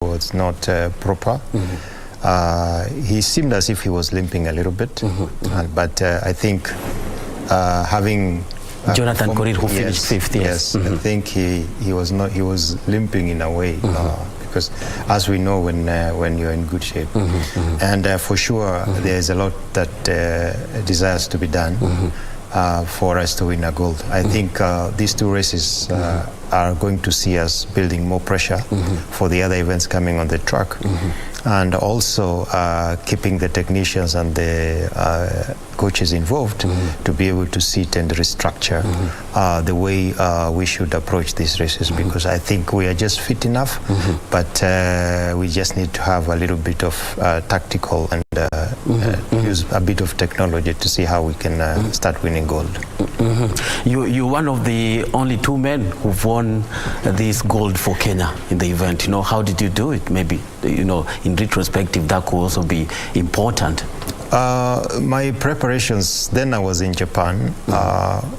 was not proper. He seemed as if he was limping a little bit, but I think having Jonathan Korir, who finished fifth. Yes, I think he was limping in a way, because as we know, when you're in good shape, and for sure there is a lot that desires to be done for us to win a gold. I think these two races are going to see us building more pressure for the other events coming on the track, and also keeping the technicians and the coaches involved to be able to sit and restructure the way we should approach these races, because I think we are just fit enough, but we just need to have a little bit of tactical and use a bit of technology to see how we can start winning gold. You're one of the only two men who've won this gold for Kenya in the event. You know, how did you do it? Maybe, you know, in retrospective, that could also be important. My preparations, then I was in Japan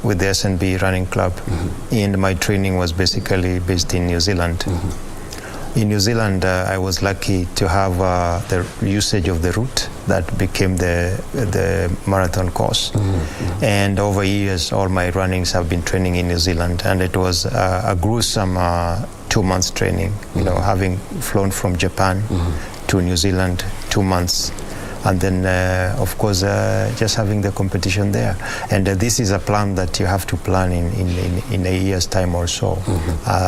with the SNB running club, and my training was basically based in New Zealand. In New Zealand, I was lucky to have the usage of the route that became the marathon course. And over years, all my runnings have been training in New Zealand, and it was a gruesome 2 months training, you know, having flown from Japan to New Zealand 2 months. And then, of course, just having the competition there. And this is a plan that you have to plan in a year's time or so,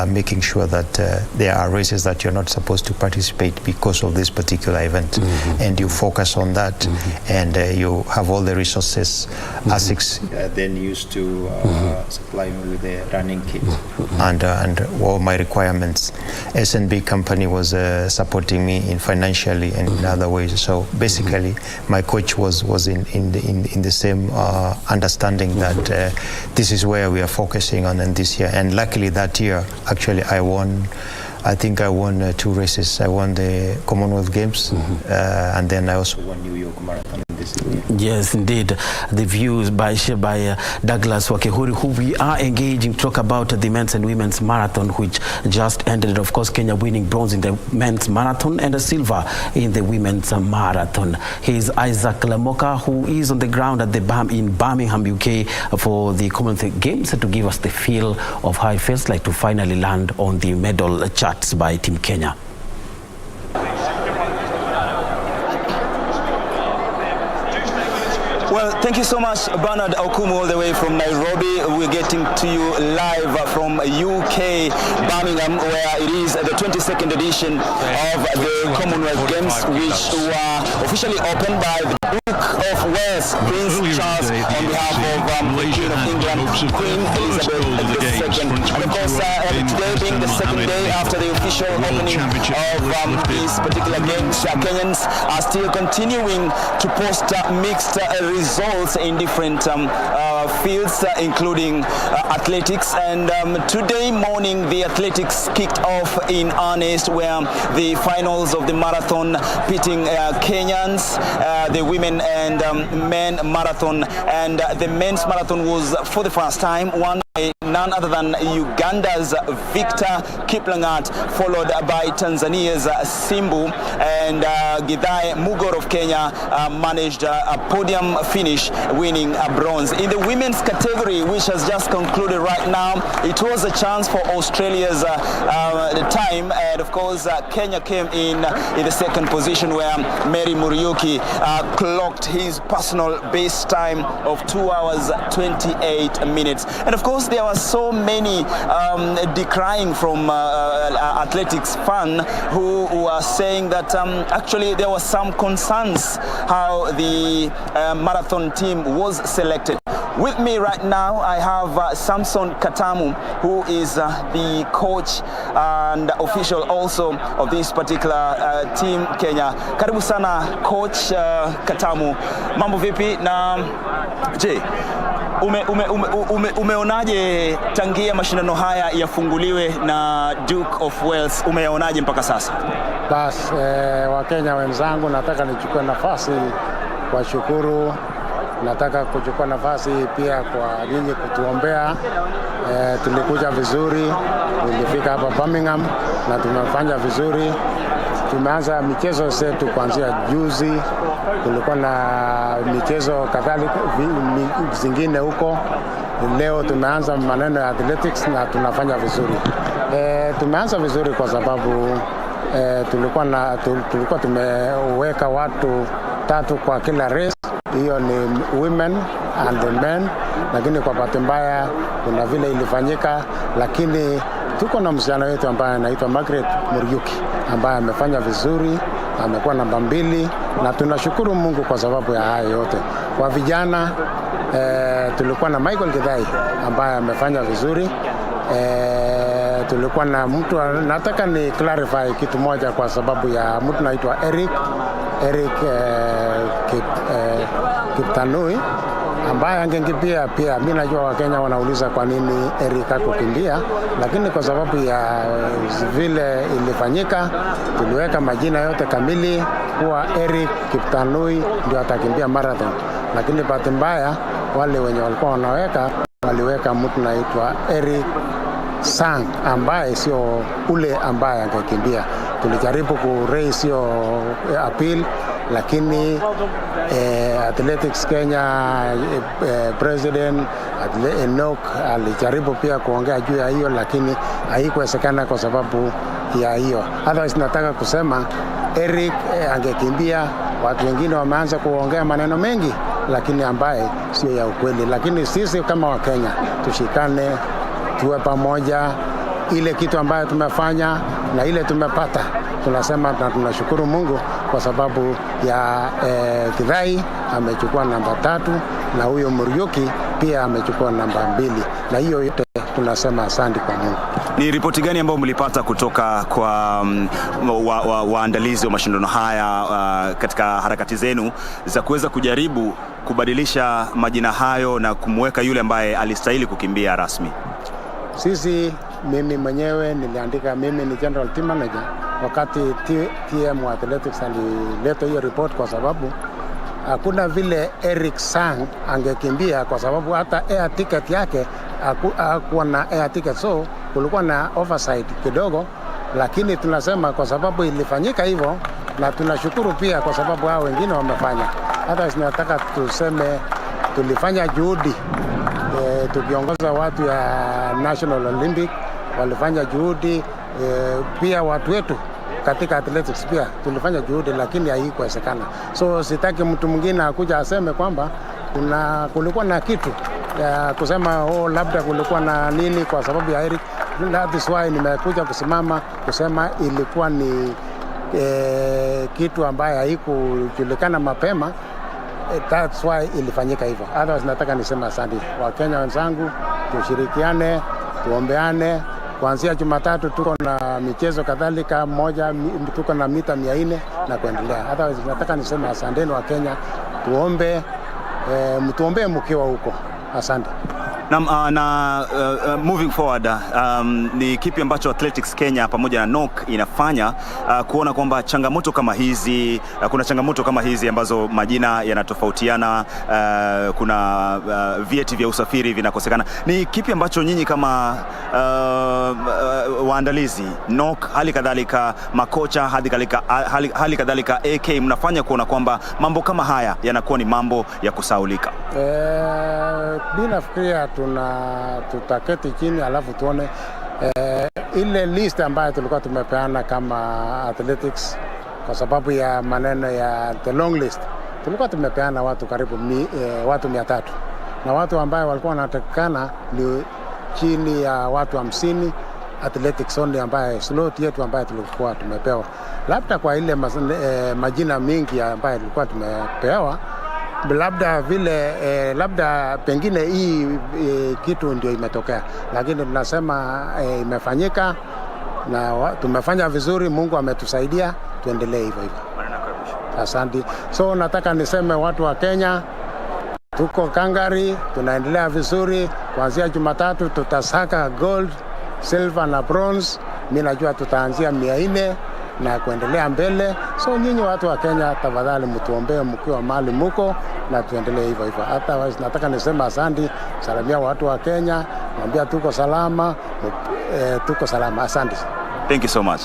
making sure that there are races that you're not supposed to participate because of this particular event. And you focus on that, and you have all the resources ASICs then used to supply me with the running kit and all my requirements. SNB company was supporting me financially and in other ways. So basically, my coach was in the same understanding that this is where we are focusing on in this year. And luckily that year, actually, I think I won 2 races. I won the Commonwealth Games, and then I also won New York Marathon this year. Yes, indeed. The views by Douglas Wakehuri, who we are engaging to talk about the men's and women's marathon, which just ended. Of course, Kenya winning bronze in the men's marathon and a silver in the women's marathon. He's Isaac Lamoka, who is on the ground at in Birmingham, UK, for the Commonwealth Games, to give us the feel of how it feels like to finally land on the medal charts by Team Kenya. Well, thank you so much, Bernard Okumu, all the way from Nairobi. We're getting to you live from UK, Birmingham, where it is the 22nd edition of the Commonwealth Games, which were officially opened by the Duke of Wales, Prince Charles, on behalf of the Queen of England, Queen Elizabeth II. And of course, today being the second day after the official opening of these particular games, Kenyans are still continuing to post mixed results in different fields, including athletics. And today morning, the athletics kicked off in earnest, where the finals of the marathon pitting Kenyans, the women and men marathon. And the men's marathon was, for the first time, won by none other than Uganda's Victor Kiplangat, followed by Tanzania's Simbu, and Githai Mugor of Kenya managed a podium finish, winning a bronze. In the women's category, which has just concluded right now, it was a chance for Australia's time, and of course Kenya came in the second position, where Mary Muriuki clocked his personal best time of 2 hours 28 minutes. And of course there were so many decrying from athletics fan who are saying that actually there were some concerns how the marathon team was selected. With me right now, I have Samson Katamu, who is the coach and official also of this particular team Kenya. Karibu sana coach Katamu. Mambo vipi? Na je, umeonaje tangia mashindano haya yafunguliwe na Duke of Wales, umeonaje mpaka sasa? Bas, Wakenya wenzangu, nataka nichukue nafasi kwa shukuru. Nataka kuchukua nafasi pia kwa nyinyi kutuombea. Tulikuja vizuri, tulifika hapa Birmingham na tumefanya vizuri. tumeanza michezo zetu kuanzia juzi. Kulikuwa na michezo kadhalika zingine huko. Leo tumeanza maneno ya athletics na tunafanya vizuri. Tumeanza vizuri kwa sababu tulikuwa tumeweka watu 3 kwa kila race. Hiyo ni women and the men, lakini kwa bahati mbaya kuna vile ilifanyika, lakini tuko na msichana wetu ambaye anaitwa Margaret Muriuki ambaye amefanya vizuri, amekuwa namba 2 na tunashukuru Mungu kwa sababu ya haya yote. Kwa vijana tulikuwa na Michael Githai ambaye amefanya vizuri. Tulikuwa na mtu, nataka ni clarify kitu moja kwa sababu ya mtu anaitwa Eric Kiptanui ambaye angekimbia pia. Mimi najua Wakenya wanauliza kwa nini Eric akukimbia, lakini kwa sababu ya vile ilifanyika tuliweka majina yote kamili kuwa Eric Kiptanui ndio atakimbia marathon, lakini bahati mbaya wale wenye walikuwa waliweka mtu anaitwa Eric Sang ambaye sio ule ambaye angekimbia. Tulijaribu ku raise hiyo appeal, lakini Athletics Kenya President Enoch alijaribu pia kuongea juu ya hiyo, lakini haikuwezekana kwa sababu ya hiyo. Otherwise nataka kusema Eric angekimbia. Watu wengine wameanza kuongea maneno mengi lakini ambaye sio ya ukweli, lakini sisi kama Wakenya tushikane, tuwe pamoja. Ile kitu ambayo tumefanya na ile tumepata tunasema na tunashukuru Mungu kwa sababu ya Githai amechukua namba 3 na huyo Muriuki pia amechukua namba 2, na hiyo yote tunasema asante kwa Mungu. Ni ripoti gani ambayo mlipata kutoka kwa waandalizi wa mashindano haya katika harakati zenu za kuweza kujaribu kubadilisha majina hayo na kumweka yule ambaye alistahili kukimbia rasmi? Mimi mwenyewe niliandika, mimi ni General Team Manager wakati TM Athletics alileta hiyo report, kwa sababu hakuna vile Eric Sang angekimbia kwa sababu hata air ticket yake hakuwa na air ticket, so kulikuwa na oversight kidogo, lakini tunasema kwa sababu ilifanyika hivyo na tunashukuru pia kwa sababu hao wengine wamefanya. Hata tunataka tuseme tulifanya juhudi tukiongoza watu ya National Olympic walifanya juhudi, pia watu wetu katika athletics pia tulifanya juhudi, lakini haikuwezekana. So sitaki mtu mwingine akuja aseme kwamba kulikuwa na kitu kusema labda kulikuwa na nini kwa sababu ya Eric. That is why nimekuja kusimama kusema ilikuwa ni kitu ambaye haikujulikana mapema. That's why ilifanyika hivyo. Otherwise nataka nisema asante Wakenya wenzangu, tushirikiane, tuombeane. Kuanzia Jumatatu tuko na michezo kadhalika moja, tuko na mita 400 na kuendelea. Otherwise nataka nisema asante Wakenya, tuombe, mtuombee mkiwa huko. Asante. Moving forward, ni kipi ambacho Athletics Kenya pamoja na NOC inafanya kuona kwamba changamoto kama hizi, kuna changamoto kama hizi ambazo majina yanatofautiana, kuna vyeti vya usafiri vinakosekana. Ni kipi ambacho nyinyi kama waandalizi NOC, hali kadhalika makocha, hali kadhalika AK mnafanya kuona kwamba mambo kama haya yanakuwa ni mambo ya kusaulika? Nafikiria tutaketi chini alafu tuone ile list ambayo tulikuwa tumepeana kama athletics, kwa sababu ya maneno ya the long list. Tulikuwa tumepeana watu karibu watu 300 na watu ambao walikuwa wanatakikana ni chini ya watu 50 athletics only, ambaye slot yetu ambayo tulikuwa tumepewa. Labda kwa ile majina mingi ambayo tulikuwa tumepewa, labda vile labda pengine hii kitu ndio imetokea, lakini tunasema imefanyika na tumefanya vizuri. Mungu ametusaidia, tuendelee hivyo hivyo. Asante. So nataka niseme watu wa Kenya, tuko kangari, tunaendelea vizuri. Kuanzia Jumatatu tutasaka gold, silver na bronze. Mimi najua tutaanzia 400 na kuendelea mbele. So nyinyi watu wa Kenya, tafadhali mtuombee mkiwa mahali muko na tuendelee hivyo hivyo. Hata nataka nisema asante, salamia watu wa Kenya, mwambia tuko salama, tuko salama. Asante. Thank you so much.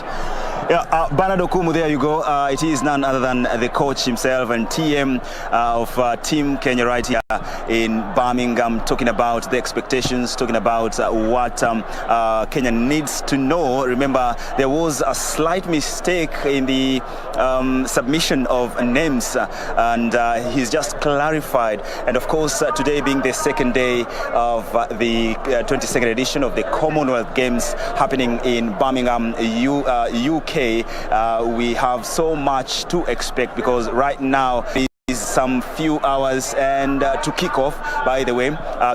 Yeah, Bernard Okumu, there you go. It is none other than the coach himself and TM of Team Kenya right here in Birmingham, talking about the expectations, talking about what Kenya needs to know. Remember, there was a slight mistake in the submission of names, and he's just clarified. And of course, today being the second day of the 22nd edition of the Commonwealth Games happening in Birmingham, UK, we have so much to expect, because right now is some few hours and to kick off, by the way,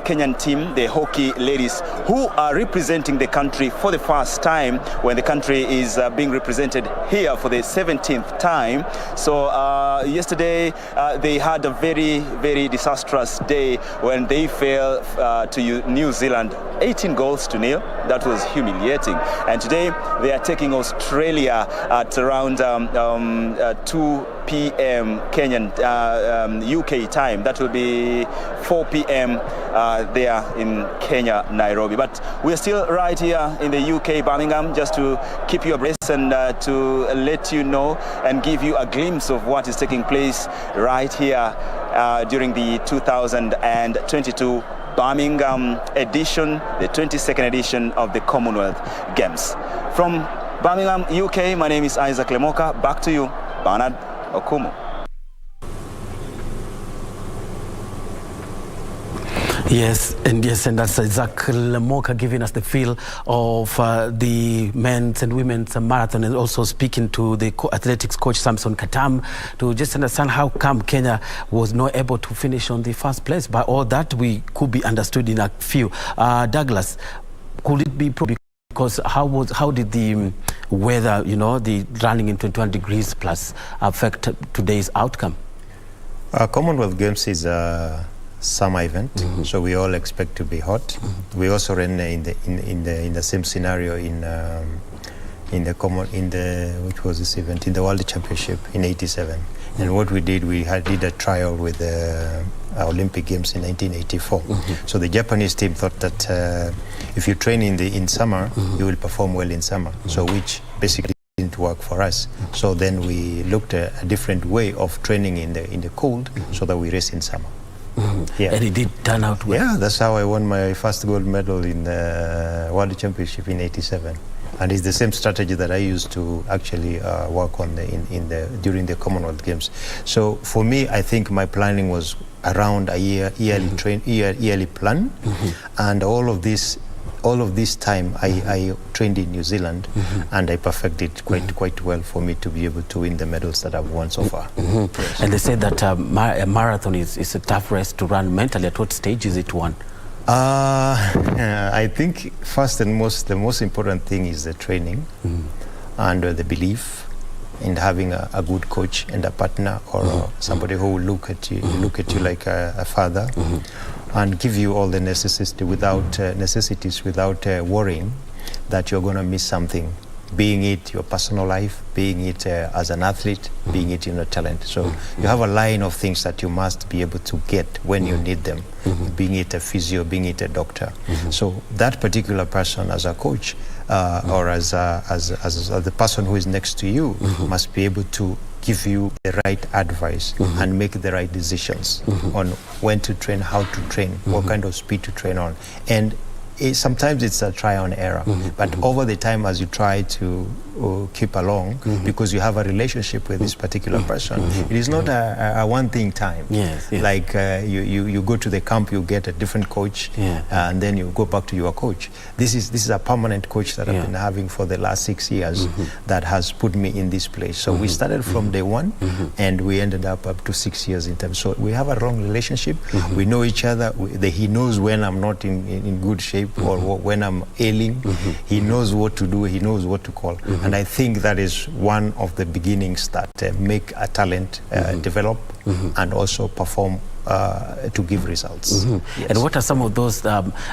Kenyan team, the hockey ladies, who are representing the country for the first time, when the country is being represented here for the 17th time. So yesterday they had a very, very disastrous day when they fell to New Zealand 18-0. That was humiliating. And today they are taking Australia at around 2 p.m. Kenyan UK time. That will be 4 p.m. there in Kenya, Nairobi. But we're still right here in the UK, Birmingham, just to keep you abreast and to let you know and give you a glimpse of what is taking place right here during the 2022 Birmingham edition, the 22nd edition of the Commonwealth Games. From Birmingham, UK, my name is Isaac Lemoka. Back to you, Bernard Okumu. Yes, and that's Isaac Lemoka giving us the feel of the men's and women's marathon, and also speaking to the athletics coach Samson Katam to just understand how come Kenya was not able to finish on the first place. By all that, we could be understood in a few. Douglas, could it be because how did the weather, the running in 21 degrees plus affect today's outcome? Commonwealth Games is a summer event, so we all expect to be hot. We also ran in the same scenario in which was this event, in the World Championship in '87. And what we did, did a trial with the Olympic Games in 1984. So the Japanese team thought that if you train in summer, you will perform well in summer. So which basically didn't work for us. So then we looked at a different way of training in the cold, so that we race in summer. Yeah. And it did turn out well. Yeah, that's how I won my first gold medal in the World Championship in '87. And it's the same strategy that I used to actually work on during the Commonwealth Games. So for me, I think my planning was around a yearly plan, and all of this time I trained in New Zealand, and I perfected quite well for me to be able to win the medals that I've won so far. Yes. And they said that a marathon is a tough race to run mentally. At what stage is it won? I think first and the most important thing is the training and the belief in having a good coach and a partner, or somebody who will look at you like a father, and give you all the necessities without worrying that you're going to miss something, being it your personal life, being it as an athlete, being it talent. So you have a line of things that you must be able to get when you need them, being it a physio, being it a doctor. So that particular person as a coach or as the person who is next to you must be able to give you the right advice and make the right decisions on when to train, how to train, what kind of speed to train on. And sometimes it's a trial and error, but over the time, as you try to keep along, because you have a relationship with this particular person, it is not a one-thing time. Yes. Like you go to the camp, you get a different coach, and then you go back to your coach. This is a permanent coach that I've been having for the last 6 years that has put me in this place. So we started from day one, and we ended up to 6 years in terms. So we have a long relationship. We know each other. He knows when I'm not in good shape, or when I'm ailing. He knows what to do. He knows what to call. And I think that is one of the beginnings that make a talent develop and also perform to give results. Yes. And what are some of those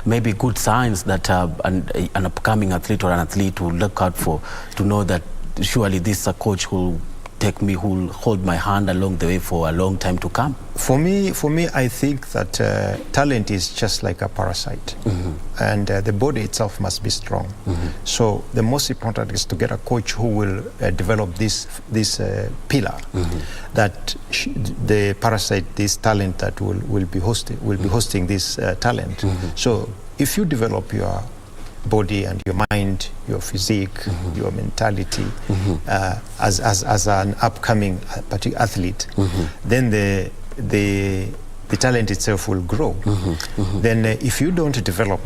maybe good signs that an upcoming athlete or an athlete will look out for to know that surely this coach will take me, who will hold my hand along the way for a long time to come? For me, I think that talent is just like a parasite, and the body itself must be strong. So the most important is to get a coach who will develop this pillar, that the parasite, this talent that will be hosting this talent. So if you develop your body and your mind, your physique, your mentality as an upcoming athlete, then the talent itself will grow. Then if you don't develop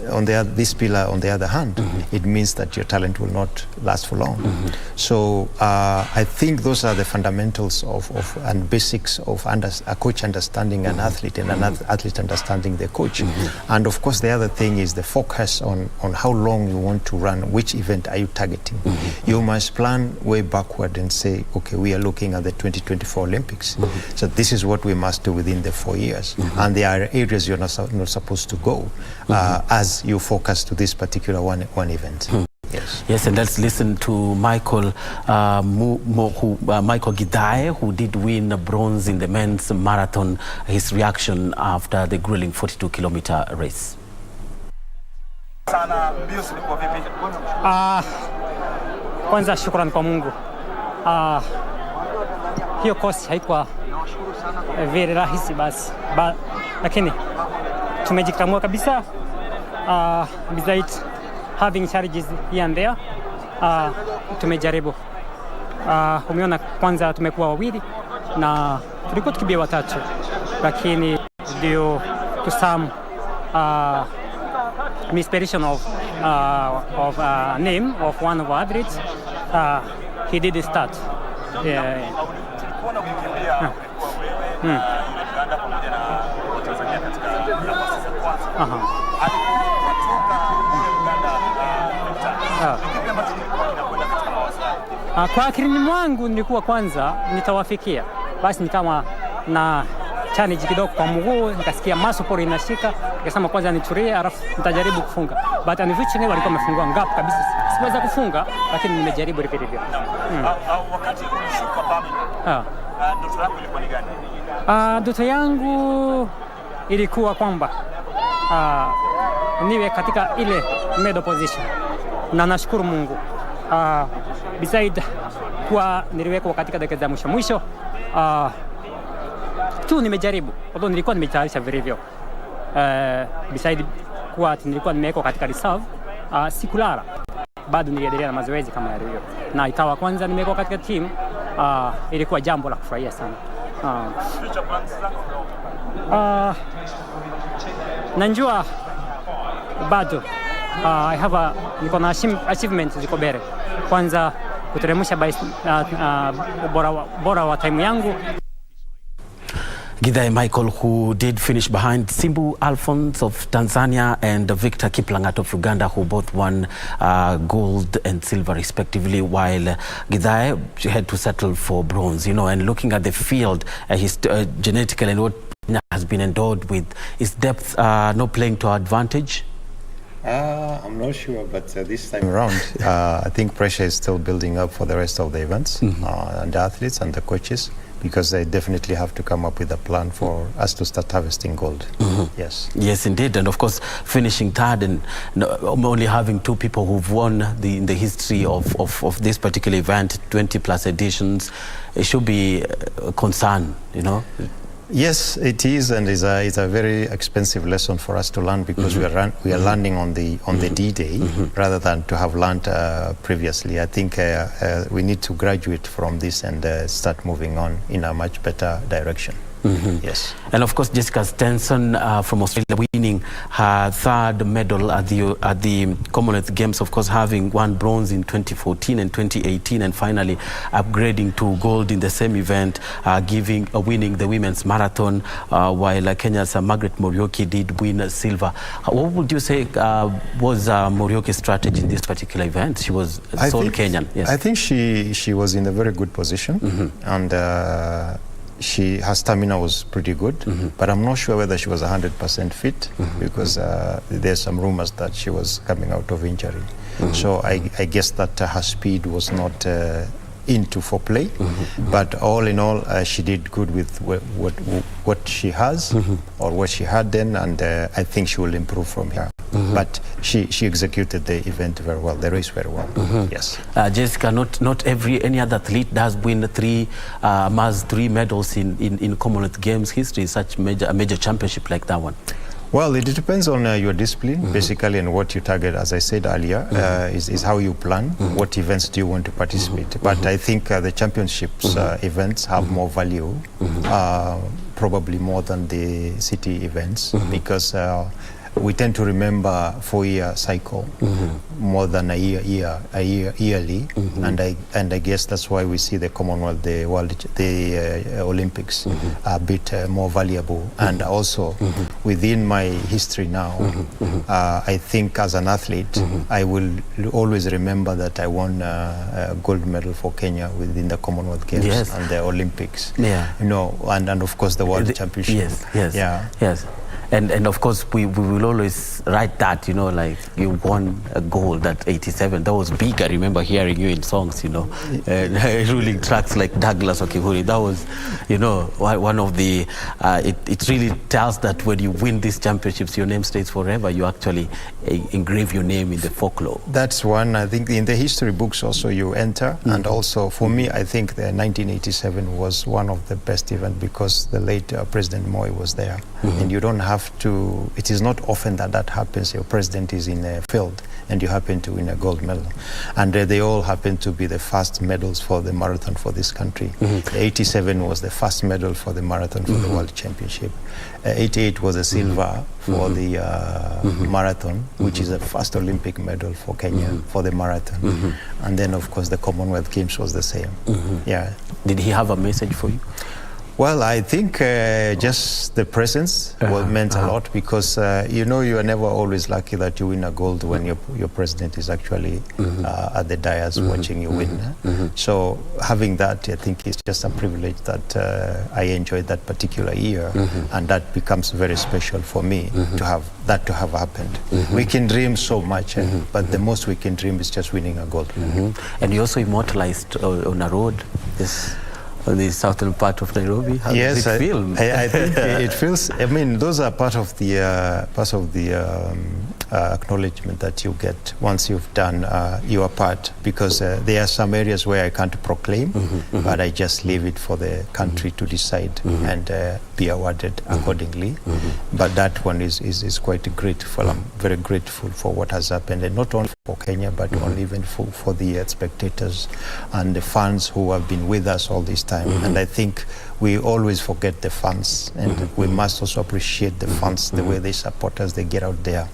on this pillar, on the other hand, it means that your talent will not last for long. So I think those are the fundamentals of and basics of a coach understanding an athlete and an athlete understanding the coach. And of course the other thing is the focus on how long you want to run, which event are you targeting. You must plan way backward and say, okay, we are looking at the 2024 Olympics. So this is what we must do within the 4 years, and there are areas you're not supposed to go as you focus to this particular one event. Yes, and let's listen to Michael Michael Gidhae, who did win bronze in the men's marathon, his reaction after the grueling 42-kilometer race. Kwanza shukrani kwa Mungu. Hiyo kosi haikuwa very rahisi basi, lakini tumejikamua kabisa. Besides having challenges here and there, tumejaribu. Umeona, kwanza tumekuwa wawili na tulikuwa tukibia watatu, lakini due to some misspelling of name of one of our athletes, he did start. Kwa akilini mwangu nilikuwa kwanza nitawafikia, basi nikama na challenge kidogo kwa mguu, nikasikia muscle inashika, nikasema kwanza nitulie, alafu nitajaribu kufunga. But unfortunately walikuwa wamefungua ngap kabisa, sikuweza kufunga, lakini nimejaribu vile vile. Wakati ulishuka Birmingham, ndoto yako ilikuwa ni gani? Ndoto yangu ilikuwa kwamba niwe katika ile medal position, na nashukuru Mungu. Beside kuwa niliwekwa katika dakika za mwisho, tu nimejaribu, although nilikuwa nimetayarisha vilivyo. Beside kuwa nilikuwa nimewekwa katika reserve, sikulala, bado niliendelea na mazoezi kama yalivyo, na ikawa kwanza nimewekwa katika team. Ilikuwa jambo la kufurahia sana. Najua bado niko na achievements ziko mbele. Kwanza kuteremsha bora wa time yangu. Gidhae Michael, who did finish behind Simbu Alphonse of Tanzania and Victor Kiplangat of Uganda, who both won gold and silver respectively, while Gidhae had to settle for bronze. You know, and looking at the field, his genetically and what has been endowed with, is depth not playing to our advantage? I'm not sure, but this time around, I think pressure is still building up for the rest of the events, and the athletes and the coaches, because they definitely have to come up with a plan for us to start harvesting gold. Yes. Yes, indeed. And of course, finishing third and only having two people who've won in the history of this particular event, 20 plus editions, it should be a concern, you know? Yes, it is, and it's a very expensive lesson for us to learn, because we are landing on the D-Day rather than to have learned previously. I think we need to graduate from this and start moving on in a much better direction. Yes. And of course, Jessica Stenson from Australia winning her third medal at the Commonwealth Games, of course having won bronze in 2014 and 2018, and finally upgrading to gold in the same event, winning the women's marathon, while Kenya's Margaret Morioki did win silver. What would you say was Morioki's strategy in this particular event? She was sole Kenyan. Yes. I think she was in a very good position, and her stamina was pretty good, but I'm not sure whether she was 100% fit, because there's some rumors that she was coming out of injury. So I guess that her speed was not into for play. But all in all, she did good with what she has or what she had then, and I think she will improve from here. But she executed the event very well, the race very well. Yes. Jessica, not any other athlete does win three medals in Commonwealth Games history, such a major championship like that one. Well, it depends on your discipline, basically, and what you target. As I said earlier, is how you plan, what events do you want to participate. But I think the championships events have more value, probably more than the city events, because we tend to remember 4-year cycle more than a yearly, and I guess that's why we see the Commonwealth, the Olympics a bit more valuable. And also within my history now, I think as an athlete, I will always remember that I won a gold medal for Kenya within the Commonwealth Games and the Olympics. You know, and of course the World Championship. Yes. And of course, we will always write that, you know, like you won a gold at 87. That was big. I remember hearing you in songs, you know, ruling tracks like Douglas Okihuri. That was, you know, one of the, it really tells that when you win these championships, your name stays forever. You actually engrave your name in the folklore. That's one. I think in the history books also you enter. And also for me, I think the 1987 was one of the best events because the late President Moi was there. And you don't have to, it is not often that happens. Your president is in a field and you happen to win a gold medal. And they all happen to be the first medals for the marathon for this country. 87 was the first medal for the marathon for the World Championship. 88 was a silver for the marathon, which is the first Olympic medal for Kenya for the marathon. And then of course the Commonwealth Games was the same. Yeah. Did he have a message for you? Well, I think just the presence meant a lot because, you know, you are never always lucky that you win a gold when your president is actually at the dais watching you win. So having that, I think, is just a privilege that I enjoyed that particular year, and that becomes very special for me to have that to have happened. We can dream so much, but the most we can dream is just winning a gold. And you also immortalized on a road the southern part of Nairobi. How does it feel? I think it feels. I mean, those are part of the acknowledgement that you get once you've done your part. Because there are some areas where I can't proclaim, but I just leave it for the country to decide and be awarded accordingly. But that one is quite grateful. I'm very grateful for what has happened, and not only for Kenya, but even for the spectators and the fans who have been with us all this time. And I think we always forget the fans, and we must also appreciate the fans, the way they support us, they get out there.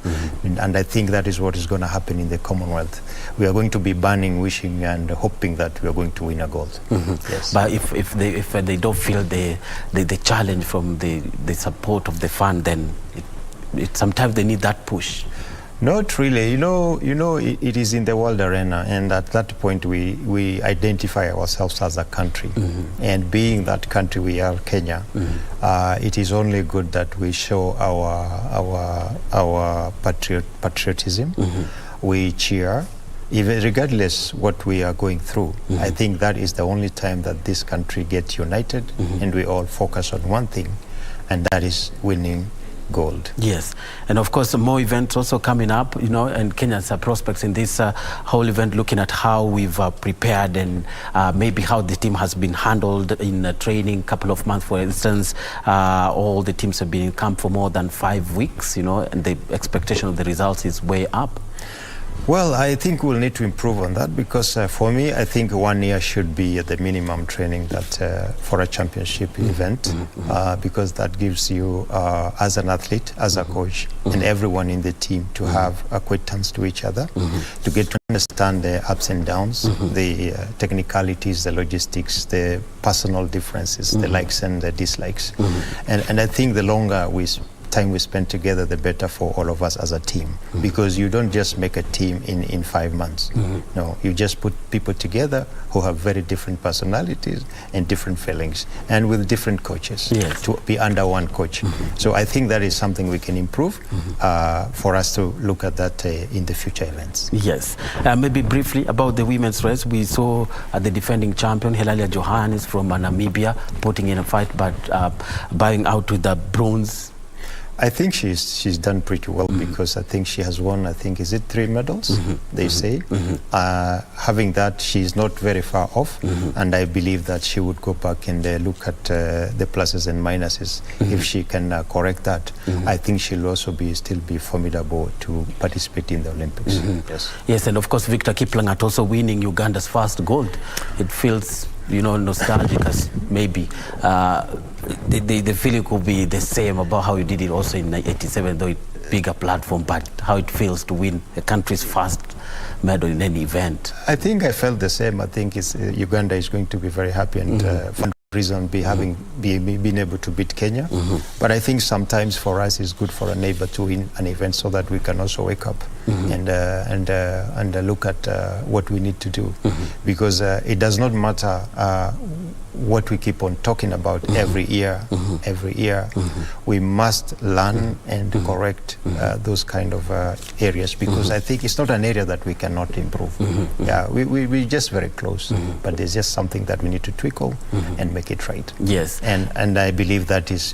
And I think that is what is going to happen in the Commonwealth. We are going to be burning, wishing and hoping that we are going to win a gold. Yes. But if they don't feel the challenge from the support of the fan, then sometimes they need that push. Not really. You know, it is in the world arena, and at that point we identify ourselves as a country. And being that country we are, Kenya, it is only good that we show our patriotism. We cheer, even regardless what we are going through. I think that is the only time that this country gets united, and we all focus on one thing, and that is winning gold. Yes, and of course more events also coming up, you know, and Kenya's prospects in this whole event, looking at how we've prepared and maybe how the team has been handled in training. Couple of months, for instance, all the teams have been in camp for more than 5 weeks, you know, and the expectation of the results is way up. Well, I think we'll need to improve on that because for me, I think 1 year should be the minimum training that for a championship event because that gives you, as an athlete, as a coach, and everyone in the team to have acquaintance to each other, to get to understand the ups and downs, the technicalities, the logistics, the personal differences, the likes and the dislikes. And I think the longer we time we spend together, the better for all of us as a team. Because you don't just make a team in 5 months. No, you just put people together who have very different personalities and different feelings, and with different coaches to be under one coach. So I think that is something we can improve for us to look at that in the future events. Yes. Maybe briefly about the women's race, we saw the defending champion Helalia Johannes from Namibia putting in a fight, but bowing out with the bronze. I think she's done pretty well because I think she has won, I think, is it 3 medals, they say. Having that, she's not very far off, and I believe that she would go back and look at the pluses and minuses. If she can correct that, I think she'll also still be formidable to participate in the Olympics. Yes, and of course Victor Kiplangat also winning Uganda's first gold. It feels, you know, nostalgic, as maybe the feeling could be the same about how you did it also in 87, though it's bigger platform, but how it feels to win a country's first medal in any event. I think I felt the same. I think Uganda is going to be very happy, and for reason being able to beat Kenya. But I think sometimes for us it's good for a neighbor to win an event so that we can also wake up and look at what we need to do, because it does not matter what we keep on talking about every year. We must learn and correct those kind of areas, because I think it's not an area that we cannot improve. Yeah, we're just very close, but there's just something that we need to tweakle and make it right. Yes. And I believe that is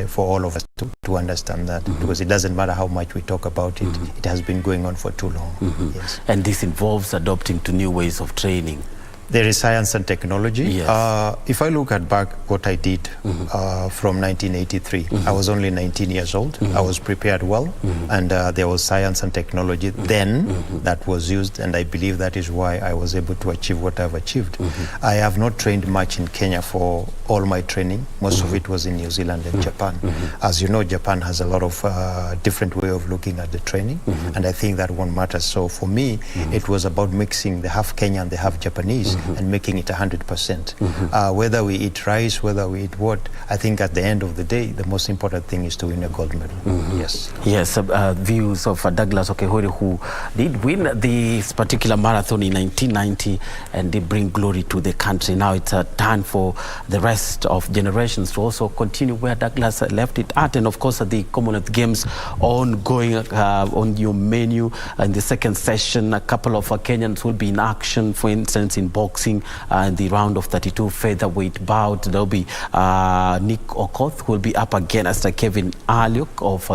for all of us to understand that, because it doesn't matter how much we talk about it, it has been going on for too long. Yes. And this involves adopting to new ways of training. There is science and technology. Yes. If I look at back what I did from 1983, I was only 19 years old. I was prepared well, and there was science and technology then that was used, and I believe that is why I was able to achieve what I've achieved. I have not trained much in Kenya for all my training. Most of it was in New Zealand and Japan. As you know, Japan has a lot of different way of looking at the training, and I think that one matters. So for me, it was about mixing the half Kenyan, the half Japanese, and making it 100%. Whether we eat rice, whether we eat what, I think at the end of the day, the most important thing is to win a gold medal. Yes. Yes, views of Douglas Okehori, who did win this particular marathon in 1990 and did bring glory to the country. Now it's a turn for the rest of generations to also continue where Douglas left it at. And of course, the Commonwealth Games ongoing on your menu. In the second session, a couple of Kenyans will be in action, for instance, in boxing, in the round of 32 featherweight bout. There'll be Nick Okoth, who will be up against Kevin Aliuk of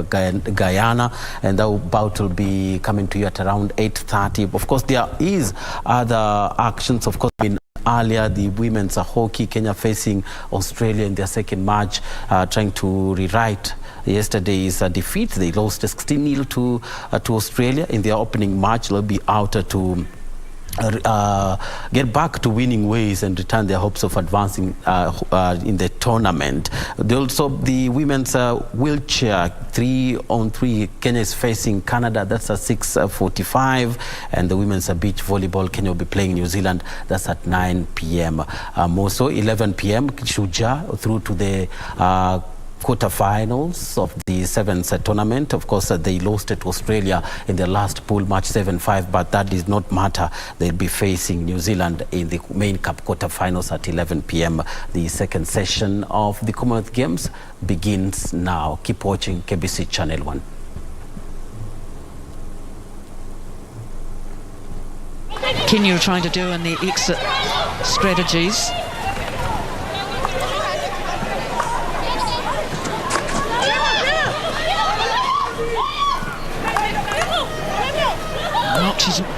Guyana, and that bout will be coming to you at around 8:30. Of course, there is other actions. Of course, earlier, the women's hockey, Kenya facing Australia in their second match, trying to rewrite yesterday's defeat. They lost 16-0 to Australia in their opening match. They'll be out to get back to winning ways and return their hopes of advancing in the tournament. Also, the women's wheelchair 3-on-3, Kenya is facing Canada. That's at 6:45, and the women's beach volleyball, Kenya will be playing New Zealand. That's at 9 p.m. Also 11 p.m. Shuja through to the quarterfinals of the sevens tournament. Of course, they lost to Australia in their last pool match 7-5, but that does not matter. They'll be facing New Zealand in the main cup quarterfinals at 11 p.m. The second session of the Commonwealth Games begins now. Keep watching KBC Channel 1. Kenya trying to do in the exit strategies. She's